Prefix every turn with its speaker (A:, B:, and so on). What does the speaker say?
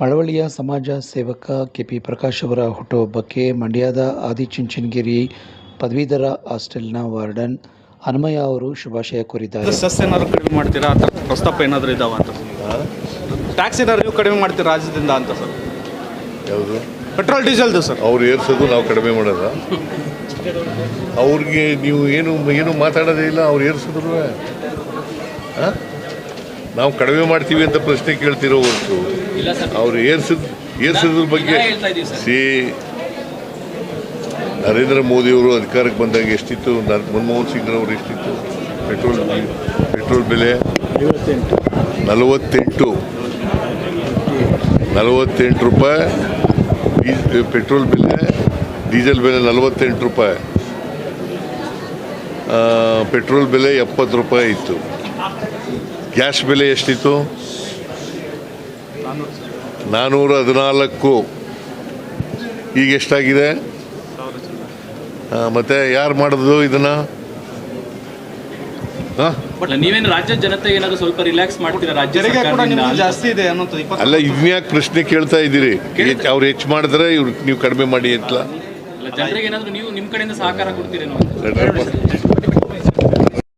A: ಮಳವಳ್ಳಿಯ ಸಮಾಜ ಸೇವಕ ಕೆಪಿ ಪ್ರಕಾಶ್ ಅವರ ಹುಟ್ಟುಹಬ್ಬಕ್ಕೆ ಮಂಡ್ಯದ ಆದಿಚುಂಚನಗಿರಿ ಪದವೀಧರ ಹಾಸ್ಟೆಲ್ನ ವಾರ್ಡನ್ ಹನುಮಯ್ಯ ಅವರು ಶುಭಾಶಯ ಕೋರಿದ್ದಾರೆ.
B: ಸೆಸ್ ಏನಾದ್ರು ಕಡಿಮೆ ಮಾಡ್ತೀರಾ ಅಂತ ಪ್ರಸ್ತಾಪ ಏನಾದರೂ ಇದಾವ ಅಂತ ಟ್ಯಾಕ್ಸ್ ಏನಾದ್ರು ನೀವು ಕಡಿಮೆ ಮಾಡ್ತೀರಾ ರಾಜ್ಯದಿಂದ ಅಂತ ಸರ್?
C: ಯಾವುದು?
B: ಪೆಟ್ರೋಲ್ ಡೀಸೆಲ್ದು ಸರ್.
C: ಅವ್ರು ಏರ್ಸೋದು ನಾವು ಕಡಿಮೆ ಮಾಡೋದ? ಅವ್ರಿಗೆ ನೀವು ಏನು ಮಾತಾಡೋದೇ ಇಲ್ಲ. ಅವ್ರು ಏರ್ಸಿದ್ರು ನಾವು ಕಡಿಮೆ ಮಾಡ್ತೀವಿ ಅಂತ ಪ್ರಶ್ನೆ ಕೇಳ್ತಿರೋ ಹೊರತು ಅವ್ರು ಏರ್ಸಿದ್ರ ಬಗ್ಗೆ ನರೇಂದ್ರ ಮೋದಿಯವರು ಅಧಿಕಾರಕ್ಕೆ ಬಂದಾಗ ಎಷ್ಟಿತ್ತು? ಮನಮೋಹನ್ ಸಿಂಗ್ರವರು ಎಷ್ಟಿತ್ತು ಪೆಟ್ರೋಲ್ ಬೆಲೆ? 48 ರೂಪಾಯಿ ಪೆಟ್ರೋಲ್ ಬೆಲೆ, ಡೀಸೆಲ್ ಬೆಲೆ 48 ರೂಪಾಯಿ, ಪೆಟ್ರೋಲ್ ಬೆಲೆ 70 ರೂಪಾಯಿ ಇತ್ತು. ಗ್ಯಾಸ್ ಬೆಲೆ ಎಷ್ಟಿತ್ತು? 414. ಈಗ ಎಷ್ಟಾಗಿದೆ? ಮತ್ತೆ ಯಾರು ಮಾಡೋದು ಇದನ್ನ?
D: ನೀವೇನು ರಾಜ್ಯದ ಜನತೆಗೆ ಏನಾದ್ರು ಸ್ವಲ್ಪ ರಿಲ್ಯಾಕ್ಸ್ ಮಾಡ್ತೀರಾ? ರಾಜ್ಯ
B: ಜಾಸ್ತಿ ಇದೆ
C: ಅಲ್ಲ, ಇದನ್ಯಾಕೆ ಪ್ರಶ್ನೆ ಕೇಳ್ತಾ ಇದ್ದೀರಿ? ಅವ್ರು ಹೆಚ್ಚು ಮಾಡಿದ್ರೆ ಇವ್ರು ನೀವು ಕಡಿಮೆ ಮಾಡಿ ಅಂತ
D: ಜನರಿಗೆ ಏನಾದ್ರು ನೀವು ನಿಮ್ಮ ಕಡೆಯಿಂದ ಸಹಕಾರ ಕೊಡ್ತೀರೇನೋ?